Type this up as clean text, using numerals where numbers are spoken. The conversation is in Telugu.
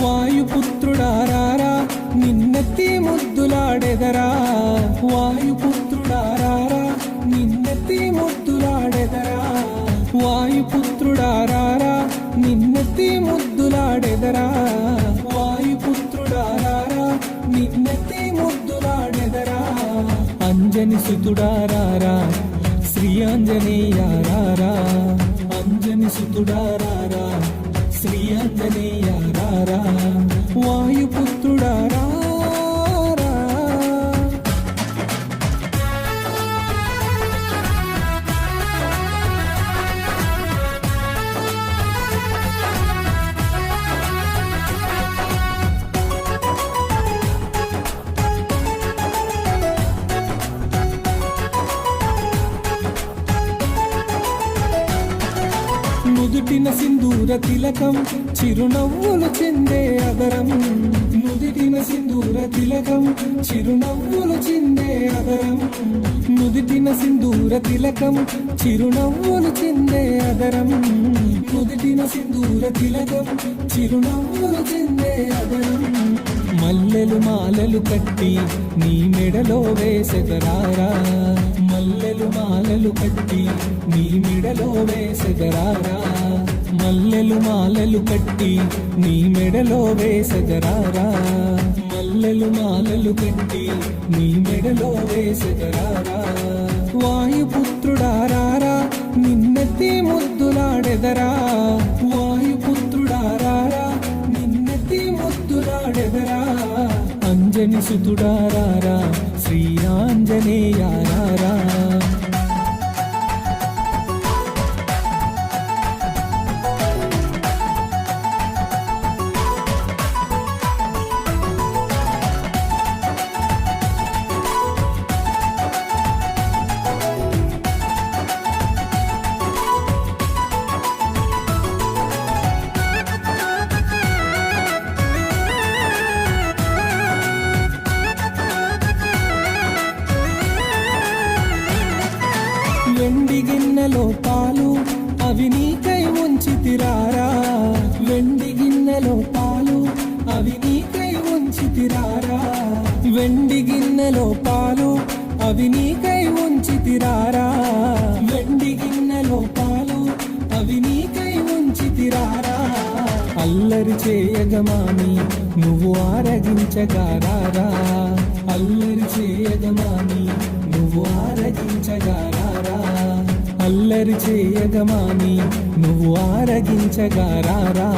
వాయుపుత్రుడారారా నిన్నెత్తి ముద్దులాడెదరా వాయుపుత్రుడారారా నిన్నెత్తి ముద్దులాడెదరా వాయుపుత్రుడారారా నిన్నెత్తి ముద్దులాడెదరా వాయుపుత్రుడారారా నిన్నెత్తి ముద్దులాడెదరా అంజని సుతుడారారా శ్రీ ఆంజనేయారారా అంజని సుతుడారారా శ్రీ ఆంజనేయారారా వాయుపుత్రుడారా నుదుటిన సింధూర తిలకం చిరునవ్వులు చిందే అదరం నుదిటిన సింధూర తిలకం చిరునవ్వులు చిందే అదరం నుదిటిన సింధూర తిలకం చిరునవ్వులు చిందే అదరం నుదిటిన సింధూర తిలకం చిరునవ్వులు చిందే అదరం మల్లెలు మాలలు కట్టి నీ మెడలో వేసెదరారా మల్లెలు మాలలు కట్టి నీ మెడలో వేసెదరారా మల్లెలు మాలలు కట్టి నీ మెడలో వేసెదరారా మల్లెలు మాలలు కట్టి నీ మెడలో వేసెదరారా వాయుపుత్రుడారారా నిన్నెత్తి ముద్దులాడెదరా వాయుపుత్రుడారారా నిన్నెత్తి ముద్దులాడెదరా అంజని సుతుడారారా శ్రీ ఆంజనేయారారా వెండి గిన్నెలో పాలు అవి నీకై ఉంచితిరారా వెండి గిన్నెలో పాలు అవి నీకై ఉంచితిరారా వెండి గిన్నెలో పాలు అవి నీకై ఉంచితిరారా వెండి గిన్నెలో పాలు అవి నీకై ఉంచితిరారా అల్లరి చేయగమాని నువ్వు ఆరగించగారారా అల్లరి చేయగమాని నువ్వు ఆరగించగారారా అల్లరి చేయగమాని నువ్వు ఆరగించగారారా